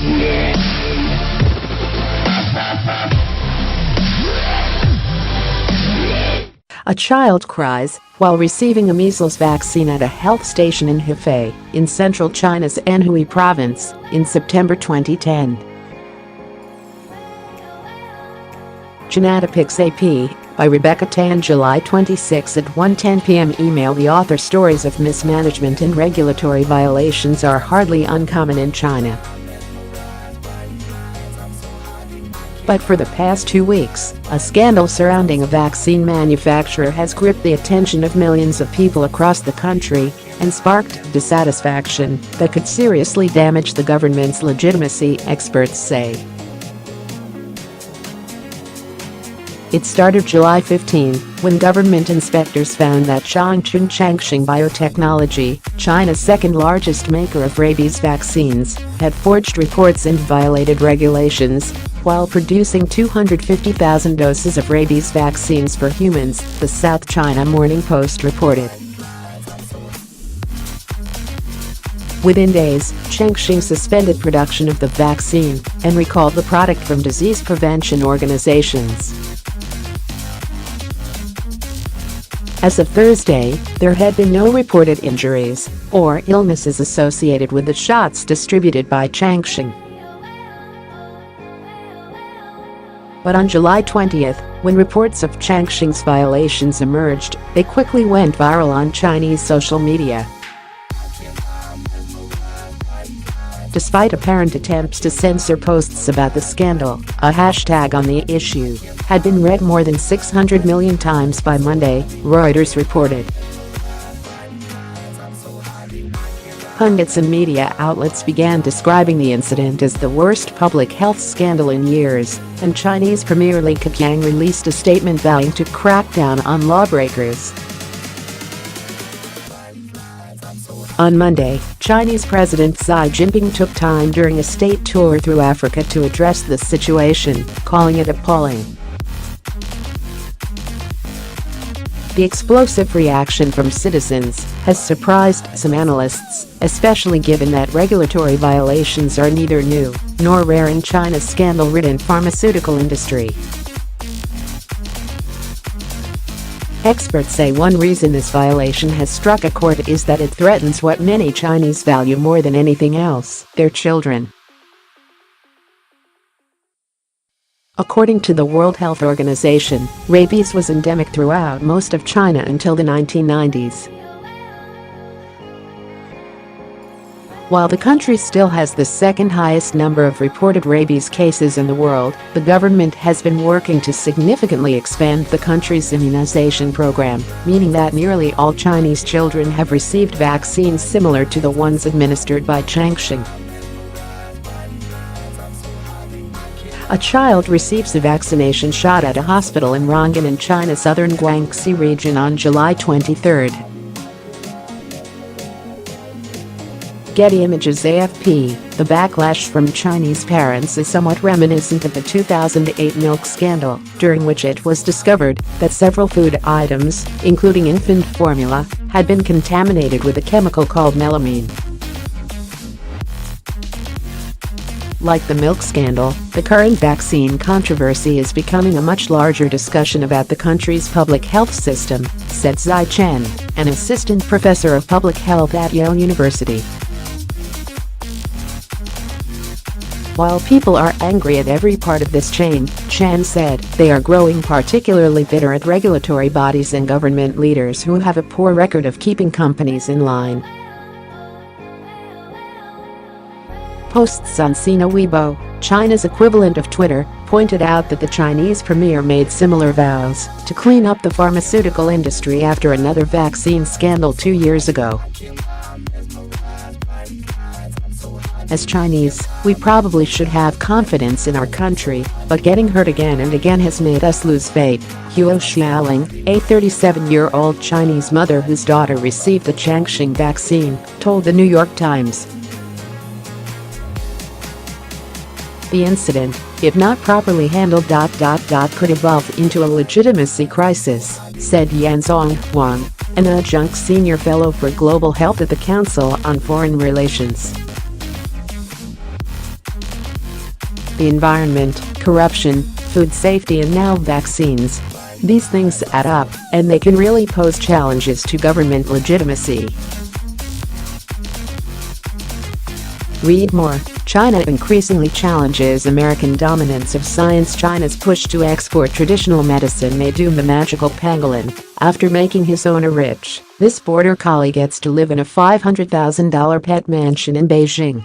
A child cries while receiving a measles vaccine at a health station in Hefei, in central China's Anhui province, in September 2010. Genetics AP, by Rebecca Tan, July 26 at 1:10 p.m. Email the author. Stories of mismanagement and regulatory violations are hardly uncommon in China. But for the past 2 weeks, a scandal surrounding a vaccine manufacturer has gripped the attention of millions of people across the country and sparked dissatisfaction that could seriously damage the government's legitimacy, experts say. It started July 15, when government inspectors found that Changsheng Biotechnology, China's second-largest maker of rabies vaccines, had forged reports and violated regulations while producing 250,000 doses of rabies vaccines for humans, the South China Morning Post reported. Within days, Changsheng suspended production of the vaccine and recalled the product from disease prevention organizations. As of Thursday, there had been no reported injuries or illnesses associated with the shots distributed by Changsheng. But on July 20, when reports of Changsheng's violations emerged, they quickly went viral on Chinese social media. Despite apparent attempts to censor posts about the scandal, a hashtag on the issue had been read more than 600 million times by Monday, Reuters reported. Pundits and media outlets began describing the incident as the worst public health scandal in years, and Chinese Premier Li Keqiang released a statement vowing to crack down on lawbreakers. On Monday, Chinese President Xi Jinping took time during a state tour through Africa to address the situation, calling it appalling. The explosive reaction from citizens has surprised some analysts, especially given that regulatory violations are neither new nor rare in China's scandal-ridden pharmaceutical industry. Experts say one reason this violation has struck a chord is that it threatens what many Chinese value more than anything else: their children. According to the World Health Organization, rabies was endemic throughout most of China until the 1990s. While the country still has the second highest number of reported rabies cases in the world, the government has been working to significantly expand the country's immunization program, meaning that nearly all Chinese children have received vaccines similar to the ones administered by Changsheng. A child receives a vaccination shot at a hospital in Rongin in China's southern Guangxi region on July 23. Getty Images AFP. The backlash from Chinese parents is somewhat reminiscent of the 2008 milk scandal, during which it was discovered that several food items, including infant formula, had been contaminated with a chemical called melamine. Like the milk scandal, the current vaccine controversy is becoming a much larger discussion about the country's public health system, said Zai Chen, an assistant professor of public health at Yale University. While people are angry at every part of this chain, Chen said, they are growing particularly bitter at regulatory bodies and government leaders who have a poor record of keeping companies in line. Posts on Sina Weibo, China's equivalent of Twitter, pointed out that the Chinese premier made similar vows to clean up the pharmaceutical industry after another vaccine scandal 2 years ago. As Chinese, we probably should have confidence in our country, but getting hurt again and again has made us lose faith, Huo Xiaoling, a 37-year-old Chinese mother whose daughter received the Changsheng vaccine, told the New York Times. The incident, if not properly handled, could evolve into a legitimacy crisis, said Yanzong Huang, an adjunct senior fellow for global health at the Council on Foreign Relations. the environment, corruption, food safety and now vaccines. These things add up, and they can really pose challenges to government legitimacy. Read more. China increasingly challenges American dominance of science. China's push to export traditional medicine may doom the magical pangolin. After making his owner rich, this border collie gets to live in a $500,000 pet mansion in Beijing.